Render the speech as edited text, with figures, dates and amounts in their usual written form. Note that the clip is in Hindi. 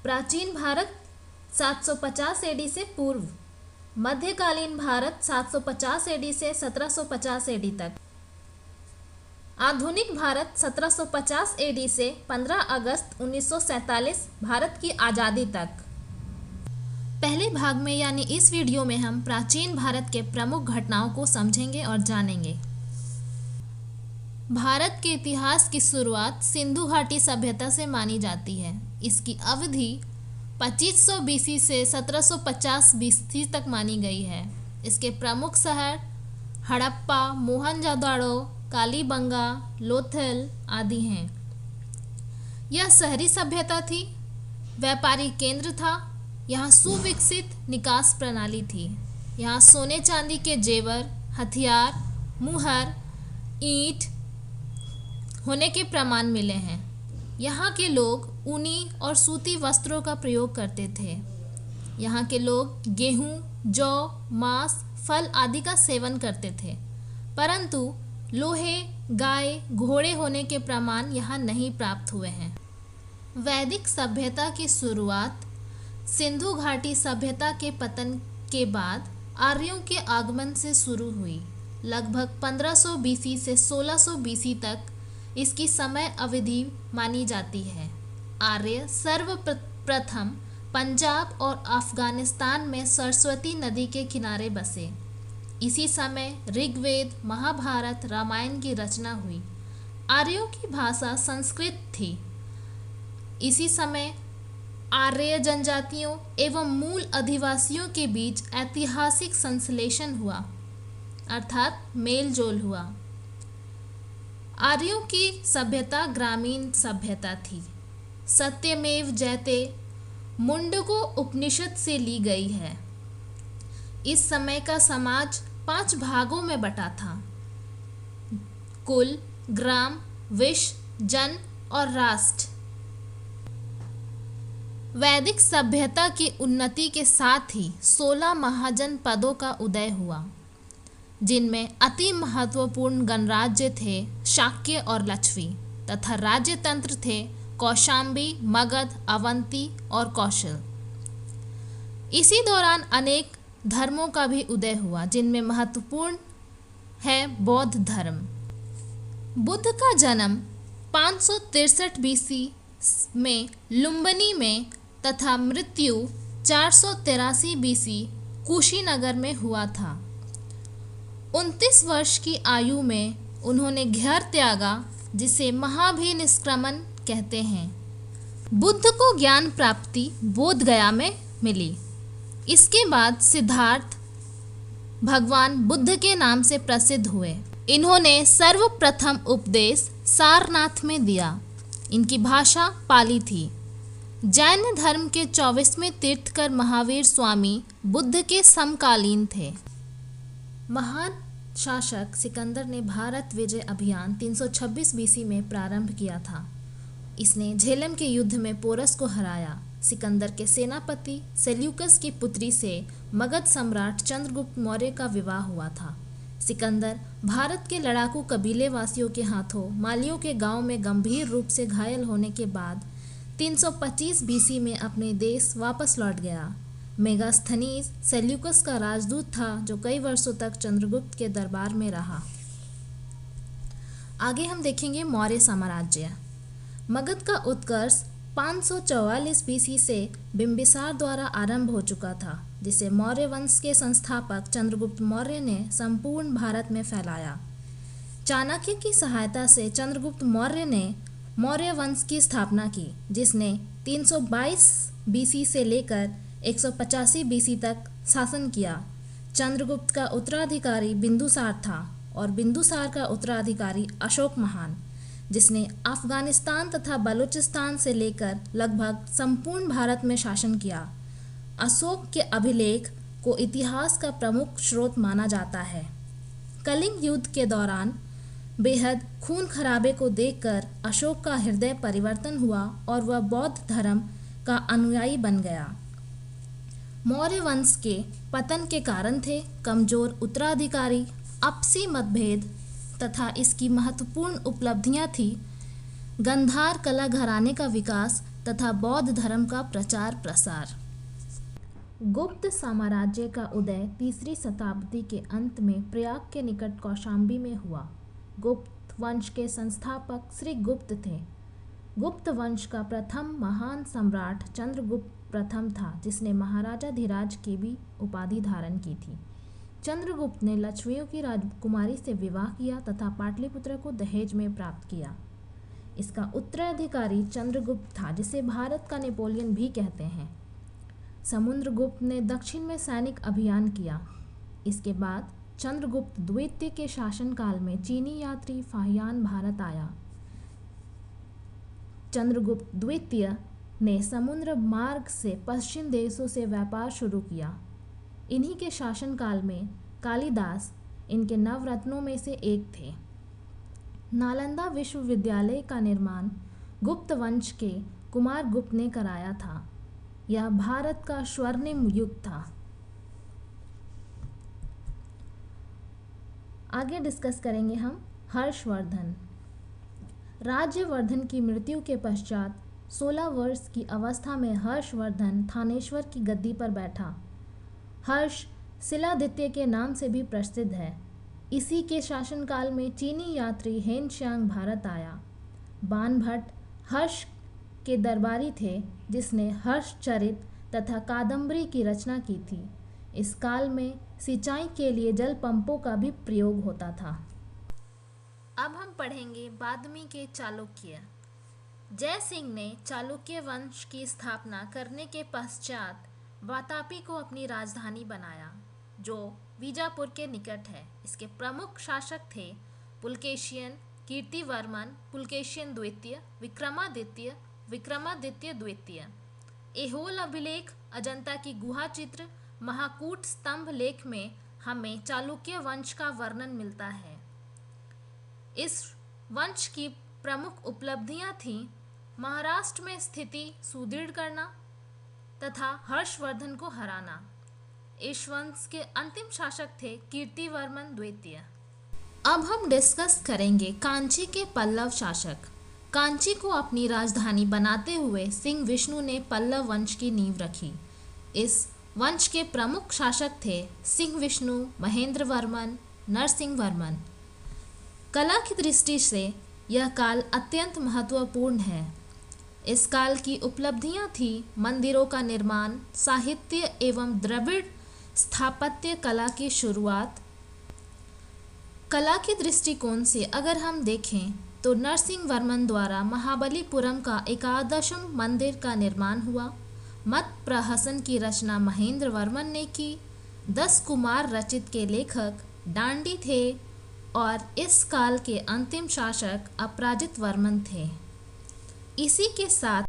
प्राचीन भारत 750 एडी से पूर्व, मध्यकालीन भारत 750 एडी से 1750 एडी तक, आधुनिक भारत 1750 एडी से 15 अगस्त 1947 भारत की आज़ादी तक। पहले भाग में यानी इस वीडियो में हम प्राचीन भारत के प्रमुख घटनाओं को समझेंगे और जानेंगे। भारत के इतिहास की शुरुआत सिंधु घाटी सभ्यता से मानी जाती है। इसकी अवधि 2500 बीसी से 1750 बीसी तक मानी गई है। इसके प्रमुख शहर हड़प्पा, मोहनजोदड़ो, कालीबंगा, लोथल आदि हैं। यह शहरी सभ्यता थी, व्यापारी केंद्र था। यहाँ सुविकसित निकास प्रणाली थी। यहाँ सोने चांदी के जेवर, हथियार, मुहर, ईंट होने के प्रमाण मिले हैं। यहाँ के लोग ऊनी और सूती वस्त्रों का प्रयोग करते थे। यहाँ के लोग गेहूँ, जौ, मांस, फल आदि का सेवन करते थे, परंतु लोहे, गाय, घोड़े होने के प्रमाण यहाँ नहीं प्राप्त हुए हैं। वैदिक सभ्यता की शुरुआत सिंधु घाटी सभ्यता के पतन के बाद आर्यों के आगमन से शुरू हुई। लगभग 1500 बीसी से 1600 बीसी तक इसकी समय अवधि मानी जाती है। आर्य सर्वप्रथम पंजाब और अफगानिस्तान में सरस्वती नदी के किनारे बसे। इसी समय ऋग्वेद, महाभारत, रामायण की रचना हुई। आर्यों की भाषा संस्कृत थी। इसी समय आर्य जनजातियों एवं मूल अधिवासियों के बीच ऐतिहासिक संश्लेषण हुआ, अर्थात मेलजोल हुआ। आर्यों की सभ्यता ग्रामीण सभ्यता थी। सत्यमेव जयते मुंडको उपनिषद से ली गई है। इस समय का समाज 5 भागों में बटा था: कुल, ग्राम, विश्व, जन और राष्ट्र। वैदिक सभ्यता की उन्नति के साथ ही 16 महाजन पदों का उदय हुआ, जिनमें अति महत्वपूर्ण गणराज्य थे शाक्य और लक्षवी, तथा राज्य तंत्र थे कौशांबी, मगध, अवंती और कौशल। इसी दौरान अनेक धर्मों का भी उदय हुआ, जिनमें महत्वपूर्ण है बौद्ध धर्म। बुद्ध का जन्म 563 बीसी में लुम्बिनी में तथा मृत्यु 483 बीसी कुशीनगर में हुआ था। 29 वर्ष की आयु में उन्होंने घर त्यागा, जिसे महाभिनिष्क्रमण कहते हैं। बुद्ध को ज्ञान प्राप्ति बोध गया में मिली। इसके बाद सिद्धार्थ भगवान बुद्ध के नाम से प्रसिद्ध हुए। इन्होंने सर्वप्रथम उपदेश सारनाथ में दिया। इनकी भाषा पाली थी। जैन धर्म के 24वें तीर्थकर महावीर स्वामी बुद्ध के समकालीन थे। महान शासक सिकंदर ने भारत विजय अभियान 326 बीसी में प्रारंभ किया था। इसने झेलम के युद्ध में पोरस को हराया। सिकंदर के सेनापति सेल्यूकस की पुत्री से मगध सम्राट चंद्रगुप्त मौर्य का विवाह हुआ था। सिकंदर भारत के लड़ाकू कबीले वासियों के हाथों मालियों के गांव में गंभीर रूप से घायल होने के बाद 325 बीसी में अपने देश वापस लौट गया। मेगास्थनीज सेल्यूकस का राजदूत था, जो कई वर्षों तक चंद्रगुप्त के दरबार में रहा। आगे हम देखेंगे मौर्य साम्राज्य। मगध का उत्कर्ष 544 बीसी से बिंबिसार द्वारा आरंभ हो चुका था, जिसे मौर्य वंश के संस्थापक चंद्रगुप्त मौर्य ने संपूर्ण भारत में फैलाया। चाणक्य की सहायता से चंद्रगुप्त मौर्य ने मौर्य वंश की स्थापना की, जिसने 322 बीसी से लेकर 185 बीसी तक शासन किया। चंद्रगुप्त का उत्तराधिकारी बिंदुसार था और बिंदुसार का उत्तराधिकारी अशोक महान, जिसने अफगानिस्तान तथा बलूचिस्तान से लेकर लगभग संपूर्ण भारत में शासन किया। अशोक के अभिलेख को इतिहास का प्रमुख स्रोत माना जाता है। कलिंग युद्ध के दौरान बेहद खून खराबे को देखकर अशोक का हृदय परिवर्तन हुआ और वह बौद्ध धर्म का अनुयायी बन गया। मौर्य वंश के पतन के कारण थे कमजोर उत्तराधिकारी, आपसी मतभेद तथा इसकी महत्वपूर्ण उपलब्धियां थी गंधार कला घराने का विकास तथा बौद्ध धर्म का प्रचार प्रसार। गुप्त साम्राज्य का उदय 3री शताब्दी के अंत में प्रयाग के निकट कौशाम्बी में हुआ। गुप्त वंश के संस्थापक श्री गुप्त थे। गुप्त वंश का प्रथम महान सम्राट चंद्रगुप्त प्रथम था, जिसने महाराजा धीराज की भी उपाधि धारण की थी। चंद्रगुप्त ने लक्ष्मियों की राजकुमारी से विवाह किया तथा पाटलिपुत्र को दहेज में प्राप्त किया। इसका उत्तराधिकारी चंद्रगुप्त था, जिसे भारत का नेपोलियन भी कहते हैं। समुद्रगुप्त ने दक्षिण में सैनिक अभियान किया। इसके बाद चंद्रगुप्त द्वितीय के शासनकाल में चीनी यात्री फाहियान भारत आया। चंद्रगुप्त द्वितीय ने समुद्र मार्ग से पश्चिम देशों से व्यापार शुरू किया। इन्हीं के शासनकाल में कालिदास इनके नवरत्नों में से एक थे। नालंदा विश्वविद्यालय का निर्माण गुप्त वंश के कुमार गुप्त ने कराया था। यह भारत का स्वर्णिम युग था। आगे डिस्कस करेंगे हम हर्षवर्धन। राज्यवर्धन की मृत्यु के पश्चात 16 वर्ष की अवस्था में हर्षवर्धन थानेश्वर की गद्दी पर बैठा। हर्ष शिलादित्य के नाम से भी प्रसिद्ध है। इसी के शासनकाल में चीनी यात्री हेनशांग भारत आया। बाणभट्ट हर्ष के दरबारी थे, जिसने हर्षचरित तथा कादम्बरी की रचना की थी। इस काल में सिंचाई के लिए जल पंपों का भी प्रयोग होता था। अब हम पढ़ेंगे बादमी के चालुक्य। जय सिंह ने चालुक्य वंश की स्थापना करने के पश्चात वातापी को अपनी राजधानी बनाया, जो बीजापुर के निकट है। इसके प्रमुख शासक थे पुलकेशियन कीर्तिवर्मन, पुलकेशियन द्वितीय, विक्रमादित्य, विक्रमादित्य द्वितीय। ऐहोल अभिलेख, अजंता की गुहा चित्र, महाकूट स्तंभ लेख में हमें चालुक्य वंश का वर्णन मिलता है। इस वंश की प्रमुख उपलब्धियां थीं महाराष्ट्र में स्थिति सुदृढ़ करना तथा हर्षवर्धन को हराना। इस वंश के अंतिम शासक थे कीर्तिवर्मन द्वितीय। अब हम डिस्कस करेंगे कांची के पल्लव शासक। कांची को अपनी राजधानी बनाते हुए सिंह विष्णु ने पल्लव वंश की नींव रखी। इस वंश के प्रमुख शासक थे सिंह विष्णु, महेंद्र वर्मन, नरसिंह वर्मन। कला की दृष्टि से यह काल अत्यंत महत्वपूर्ण है। इस काल की उपलब्धियां थी मंदिरों का निर्माण, साहित्य एवं द्रविड़ स्थापत्य कला की शुरुआत। कला के दृष्टिकोण से अगर हम देखें तो नरसिंह वर्मन द्वारा महाबलीपुरम का 11वां मंदिर का निर्माण हुआ। मत प्रहसन की रचना महेंद्र वर्मन ने की। 10 कुमार रचित के लेखक डांडी थे और इस काल के अंतिम शासक अपराजित वर्मन थे। इसी के साथ